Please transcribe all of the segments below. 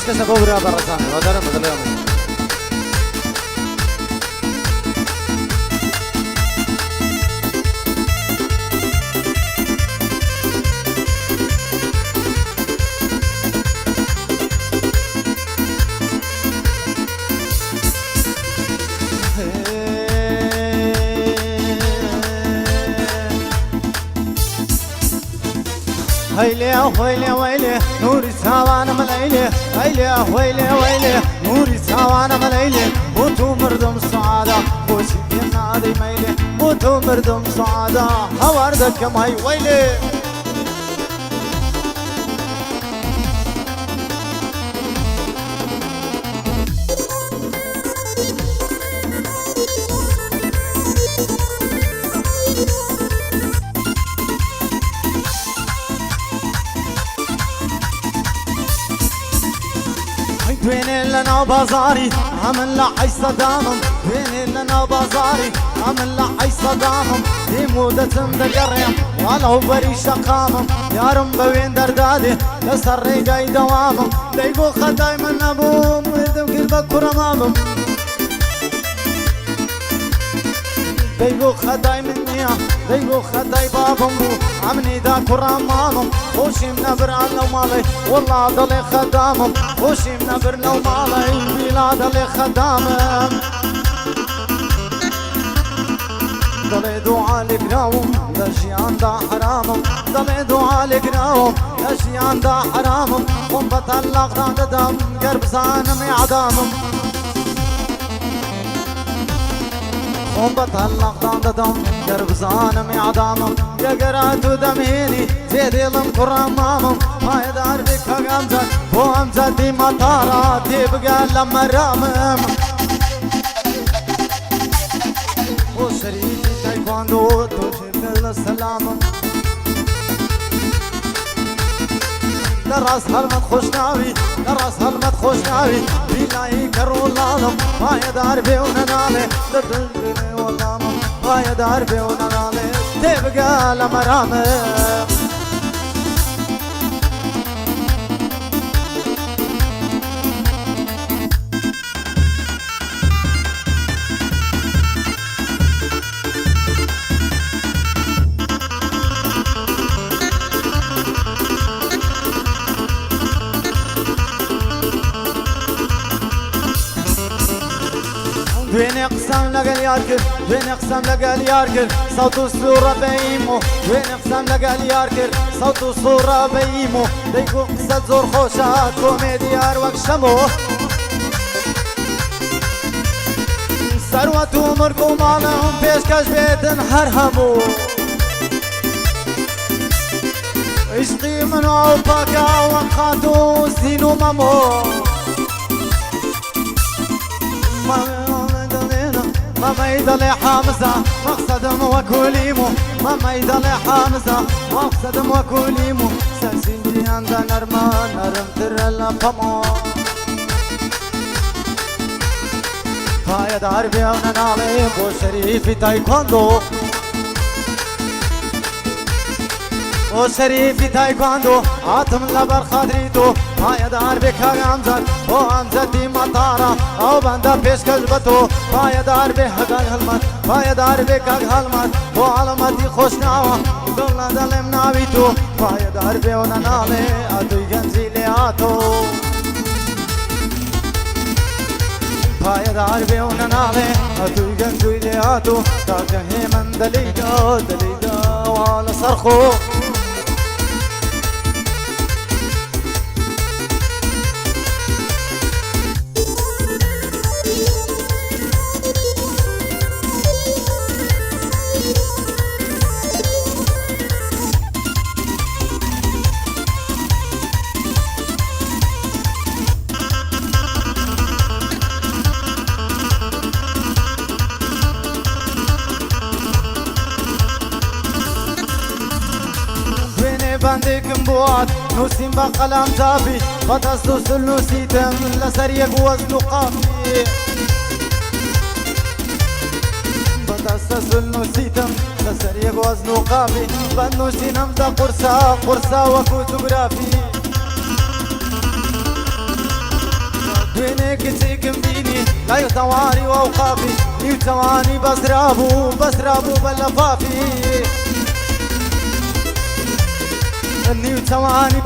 كسا بورا برسان ودرم بدلهم هيلي ويلي ويلي نوري سوانا مليلي هيلي ويلي ويلي نوري سوانا مليلي بوتو مردم سعادة بوسي نادي ميلي بوتو مردم سعادة هواردك ماي ويلي وين لنا بازاري عمل لحي صدامم وين لنا بازاري عمل لحي صدامم دي مودة دقريم ولو بري شقامم يا رم بوين دردادي لسر ريقاي دوامم ليقو خداي من ابوم ويردم قلبك كرمامم ليقو خداي مني ليقو خداي بابم عمني دا كرمامم خوشي منبر على مالي والله ضلي خدامم خوشي منبر لو مالي بلا ضلي خدامم ضلي دعاء لقراوم لجي عندها حرامم ضلي دعاء لقراوم لجي عندها حرامم قم بطلق دم قرب زانم يعدامم قم بطلق دم قرب زانم يعدامم يا قراتو دميني زيدي لم كرمامم ما يدار بك غمزة وغمزة دي مطارة تبقى لما رامم وشريكي تايكواندو توجد للسلام لراس هلمت خوشناوي لراس هلمت خوشناوي بلاي كرو العالم ما يدار بيونا نالي لدلدلي والعالم ما يدار بيونا نالي تبقى لما رامم وين اقسم لقى الياركر وين اقسم لقى الياركر صوت الصورة بيمو وين اقسم لقى الياركر صوت الصورة بيمو ديكو قصة زور خوشات كوميديار وكشمو ثروة مركو مالهم بيشكش بيتن هرهمو عشقي من عوباكا وقاتو سينو مامو ماما يضلي حامزة مقصد وكوليمو ماما يضلي حامزة مقصد وكوليمو سنسينجي عند نرمان نرم ترلا قمو فايد عربي وننالي بو شريفي تايكواندو بو شريفي تايكواندو عاتم لبر خادريتو فايد عربي كاغامزر بو عمزتي مطارة او بندا پیش کجبتو فايد عربي حقاق هلمت فايد عربي كاغ هلمت بو علمتي خوشناوا دلنا دلم ناويتو فايد عربي وننالي ادوي گنزي لياتو فايد عربي وننالي ادوي گنزي لياتو تاكه من دليدو دليدو وعلى صرخو بندكم بوات نوسين بقلم زابي بتصدو سلوسيتم لسريق وزنو قافي بتصدو سلوسيتم لسريق وزنو قافي بنوسين امدا قرصا قرصا وكوتوغرافي وينك تيكم ديني لا يتواني وأوقافي يتواني بسرابو باللفافي نيوتواني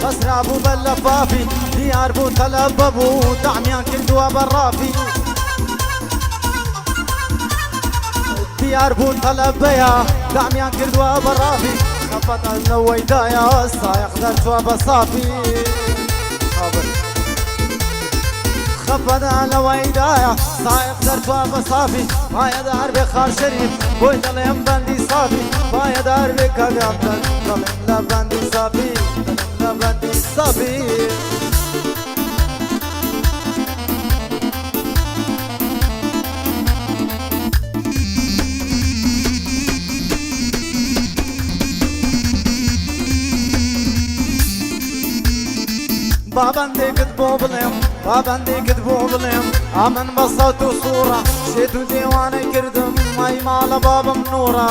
بسرابو باللفافي ديار بو تلببو دعميان كردوا برافي ديار بو تلبيا دعميان كردوا برافي خفت النويدايا الصايق درتوا بصافي خفت النويدايا صايق درتوا بصافي بايا دار بخار شريف بوي دلهم بندي صافي بايا دار بكاقام دلهم لبندي صافي لبندي صافي بابندي كتبو بلهم امن بسطو صورة شيتو ديواني كردم ماي مال بابا منورة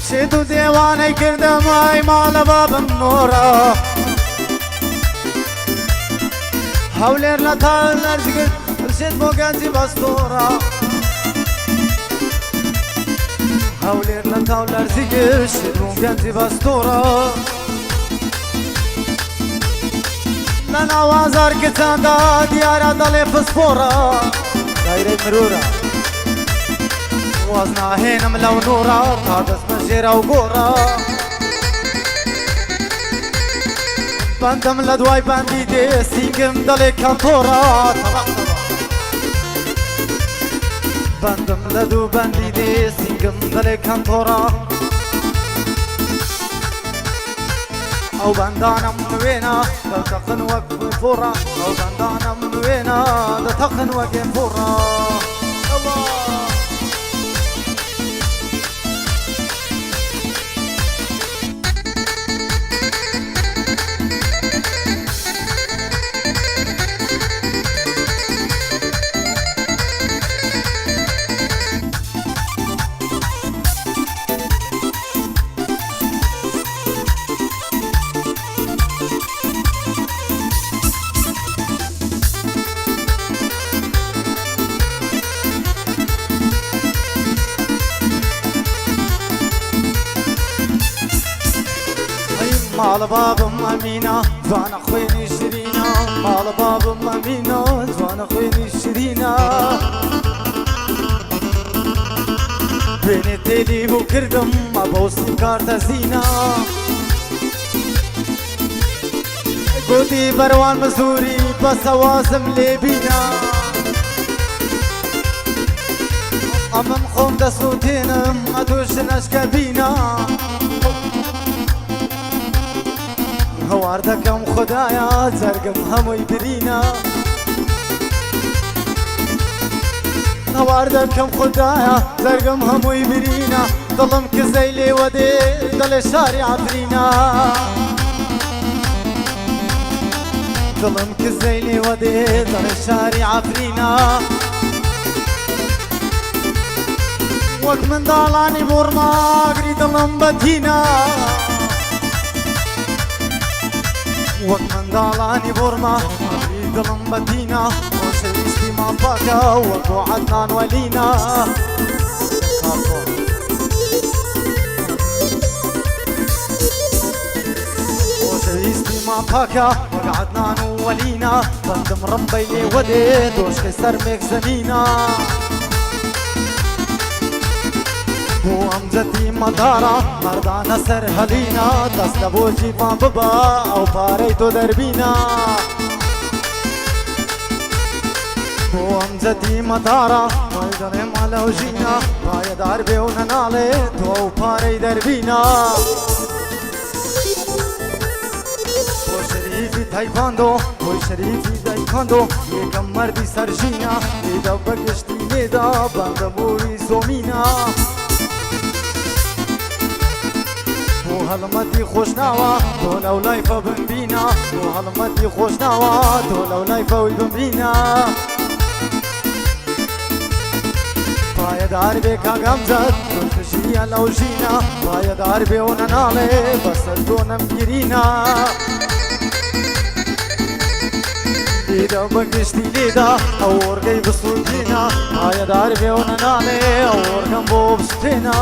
شيتو ديواني كردم ماي مال بابا منورة هولير لطال نرزقت الشيت موقنزي بسطورة هولير لطال نرزقت الشيت موقنزي بسطورة لنا وازار كتان دا ديارة دالي فسفورة دايرة مرورة وازنا هينم لو نورة تادس مجيرة وقورة بندم لدواي بندي دي سينجم دالي كانتورة بندم لدو بندي دي سينجم دالي كانتورة او بندانا من وينا دتقن وقف فورا او بندانا من وينا دتقن وقف فورا الله مال باب أمينة زوانا خويني شرينا مال باب أمينة زوانا خويني شرينا بين التلي وكردم ما بوصل كارتا زينة قوتي بروان مزوري بس وازم لبينا أمم خوم دسوتينم أدوش نشكبينا هواردكم خدايا زرقم هموي برينا هواردكم خدايا زرقم هموي برينا ظلم كزيلي ودي ضل شاري عفرينا ظلم كزيلي ودي ضل شاري عفرينا وقت من ضالاني بورما قري ظلم بدينا وقت من ضالاني بورما عريض لمبتينا وشريستي ما باكا وقو عدنان ولينا وشريستي ما باكا وقو عدنان ولينا بندم ربي لي وديت وش كسر ميك زمينا بو امزتي مدارا مردانا سر هلينا تسلبو جيبان ببا او باريتو دربينا بو امزتي مدارا مردانا مالو جينا بايا دار بيونا نالي تو باري دربينا بو شريفي تايكواندو بو شريفي تايكواندو يكم مردي سرجينا ايدا بقشتي نيدا بندموري زومينا هلمتي خوش نوا تو لو لايفا بنبينا هلمتي خوش نوا تو لو لايفا بنبينا بايا دار بكا غمزت تشيا لو جينا بايا دار بيونا نالي بس دونم جرينا ليدا بقشتي ليدا أور قي بصوتينا ما يدار بيونا نالي أور قنبو بستينا